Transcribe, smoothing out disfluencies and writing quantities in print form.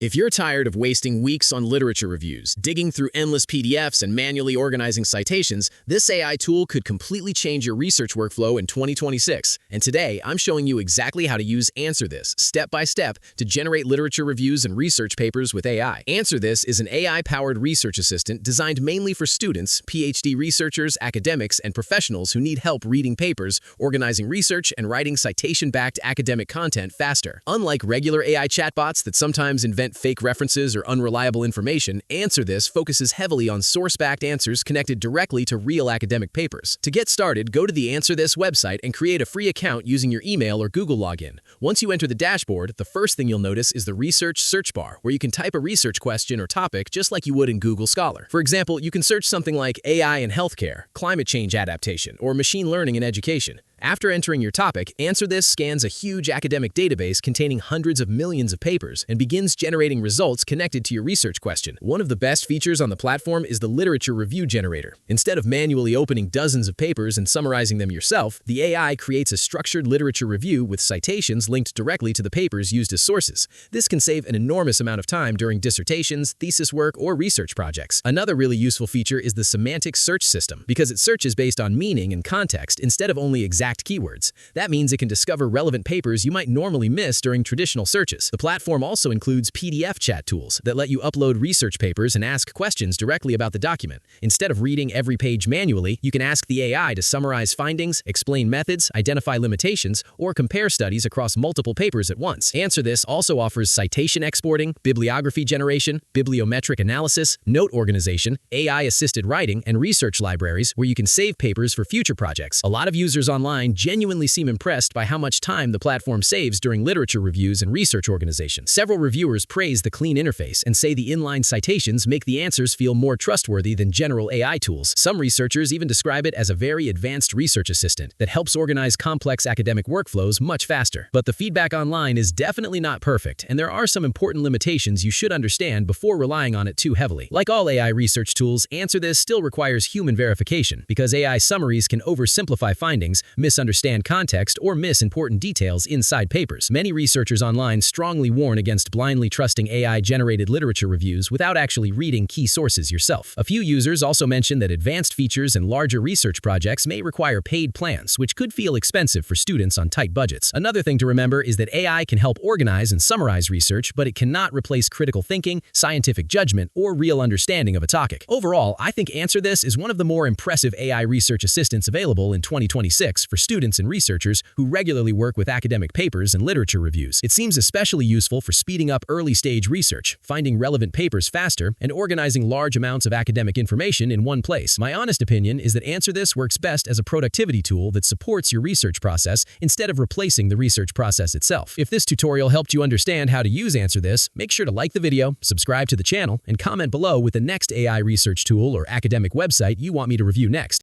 If you're tired of wasting weeks on literature reviews, digging through endless PDFs, and manually organizing citations, this AI tool could completely change your research workflow in 2026. And today, I'm showing you exactly how to use AnswerThis step by step to generate literature reviews and research papers with AI. AnswerThis is an AI-powered research assistant designed mainly for students, PhD researchers, academics, and professionals who need help reading papers, organizing research, and writing citation-backed academic content faster. Unlike regular AI chatbots that sometimes invent fake references or unreliable information, AnswerThis focuses heavily on source-backed answers connected directly to real academic papers. To get started, go to the AnswerThis website and create a free account using your email or Google login. Once you enter the dashboard, the first thing you'll notice is the research search bar, where you can type a research question or topic just like you would in Google Scholar. For example, you can search something like AI in healthcare, climate change adaptation, or machine learning in education. After entering your topic, AnswerThis scans a huge academic database containing hundreds of millions of papers and begins generating results connected to your research question. One of the best features on the platform is the literature review generator. Instead of manually opening dozens of papers and summarizing them yourself, the AI creates a structured literature review with citations linked directly to the papers used as sources. This can save an enormous amount of time during dissertations, thesis work, or research projects. Another really useful feature is the semantic search system, because it searches based on meaning and context instead of only exact keywords. That means it can discover relevant papers you might normally miss during traditional searches. The platform also includes PDF chat tools that let you upload research papers and ask questions directly about the document. Instead of reading every page manually, you can ask the AI to summarize findings, explain methods, identify limitations, or compare studies across multiple papers at once. AnswerThis also offers citation exporting, bibliography generation, bibliometric analysis, note organization, AI-assisted writing, and research libraries where you can save papers for future projects. A lot of users online genuinely seem impressed by how much time the platform saves during literature reviews and research organization. Several reviewers praise the clean interface and say the inline citations make the answers feel more trustworthy than general AI tools. Some researchers even describe it as a very advanced research assistant that helps organize complex academic workflows much faster. But the feedback online is definitely not perfect, and there are some important limitations you should understand before relying on it too heavily. Like all AI research tools, AnswerThis still requires human verification because AI summaries can oversimplify findings, misunderstand context, or miss important details inside papers. Many researchers online strongly warn against blindly trusting AI-generated literature reviews without actually reading key sources yourself. A few users also mention that advanced features and larger research projects may require paid plans, which could feel expensive for students on tight budgets. Another thing to remember is that AI can help organize and summarize research, but it cannot replace critical thinking, scientific judgment, or real understanding of a topic. Overall, I think AnswerThis is one of the more impressive AI research assistants available in 2026 for students and researchers who regularly work with academic papers and literature reviews. It seems especially useful for speeding up early-stage research, finding relevant papers faster, and organizing large amounts of academic information in one place. My honest opinion is that AnswerThis works best as a productivity tool that supports your research process instead of replacing the research process itself. If this tutorial helped you understand how to use AnswerThis, make sure to like the video, subscribe to the channel, and comment below with the next AI research tool or academic website you want me to review next.